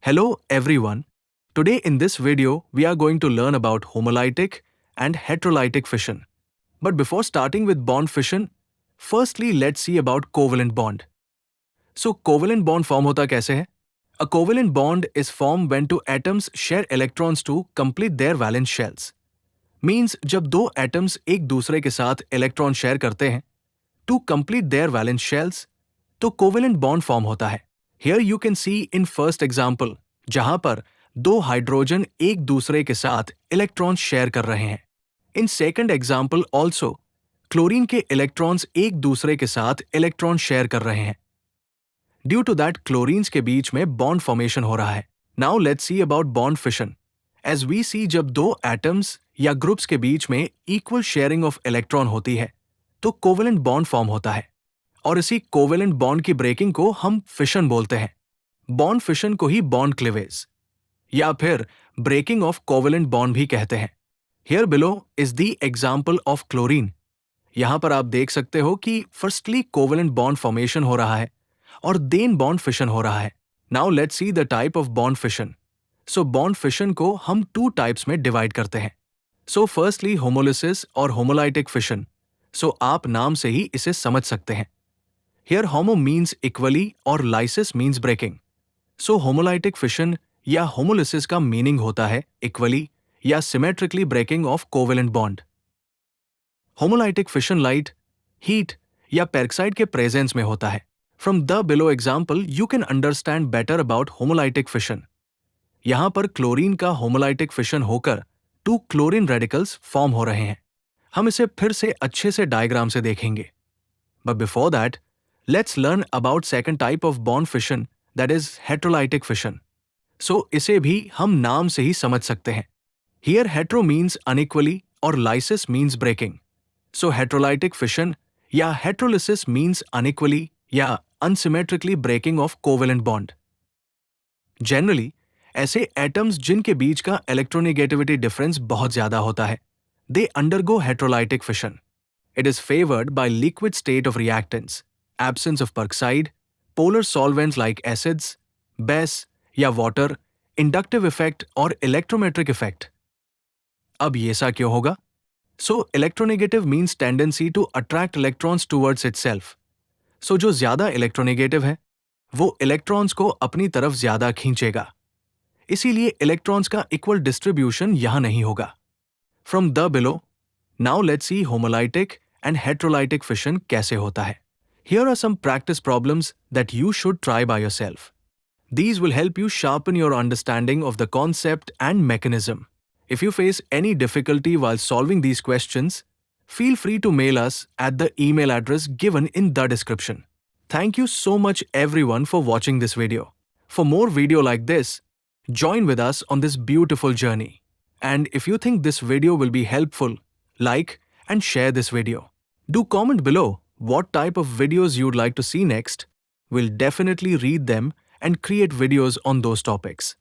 Hello everyone. Today in this video we are going to learn about homolytic and heterolytic fission. But before starting with bond fission, firstly let's see about covalent bond. So covalent bond form होता कैसे है? A covalent bond is formed when two atoms share electrons to complete their valence shells. Means जब दो atoms एक दूसरे के साथ electron share करते हैं to complete their valence shells, तो कोवेलेंट बॉन्ड फॉर्म होता है. Here you can see in first example, जहां पर दो हाइड्रोजन एक दूसरे के साथ इलेक्ट्रॉन्स शेयर कर रहे हैं. In second example also chlorine के इलेक्ट्रॉन्स एक दूसरे के साथ इलेक्ट्रॉन शेयर कर रहे हैं. ड्यू टू दैट क्लोरीन्स के बीच में बॉन्ड फॉर्मेशन हो रहा है. Now let's see about bond fission. As we see जब दो एटम्स या ग्रुप्स के बीच में इक्वल शेयरिंग ऑफ इलेक्ट्रॉन होती है तो कोवेलेंट बॉन्ड फॉर्म होता है और इसी कोवेलेंट बॉन्ड की ब्रेकिंग को हम फिशन बोलते हैं. बॉन्ड फिशन को ही बॉन्ड क्लीवेज या फिर ब्रेकिंग ऑफ कोवेलेंट बॉन्ड भी कहते हैं. Here below is the example of chlorine. यहां पर आप देख सकते हो कि फर्स्टली कोवेलेंट बॉन्ड फॉर्मेशन हो रहा है और देन बॉन्ड फिशन हो रहा है. Now let's see the type of bond fission. So bond fission को हम टू टाइप्स में डिवाइड करते हैं. सो फर्स्टली होमोलिसिस और होमोलाइटिक फिशन. सो आप नाम से ही इसे समझ सकते हैं. Here homo means equally और lysis means breaking. So homolytic fission या homolysis का meaning होता है equally या symmetrically breaking of covalent bond. Homolytic fission light, heat या peroxide के presence में होता है. From the below example you can understand better about homolytic fission. यहाँ पर क्लोरीन का homolytic fission होकर 2 chlorine radicals form हो रहे हैं. हम इसे फिर से अच्छे से डायग्राम से देखेंगे. But before that, let's learn about second type of bond fission, that is heterolytic fission. So इसे भी हम नाम से ही समझ सकते हैं. Here hetero means unequally और lysis means breaking. So heterolytic fission या heterolysis means unequally या unsymmetrically breaking of covalent bond. Generally, ऐसे atoms जिनके बीच का electronegativity difference बहुत ज्यादा होता है, they undergo heterolytic fission. It is favored by liquid state of reactants, absence of peroxide, polar solvents like acids, base या water, inductive effect और electrometric effect. अब ये सा क्यों होगा? So electronegative means tendency to attract electrons towards itself. So जो ज्यादा electronegative है, वो electrons को अपनी तरफ ज्यादा खींचेगा. इसीलिए electrons का equal distribution यहाँ नहीं होगा. From the below, now let's see homolytic and heterolytic fission कैसे होता है. Here are some practice problems that you should try by yourself. These will help you sharpen your understanding of the concept and mechanism. If you face any difficulty while solving these questions, feel free to mail us at the email address given in the description. Thank you so much everyone for watching this video. For more video like this, join with us on this beautiful journey. And if you think this video will be helpful, like and share this video. Do comment below what type of videos you'd like to see next. We'll definitely read them and create videos on those topics.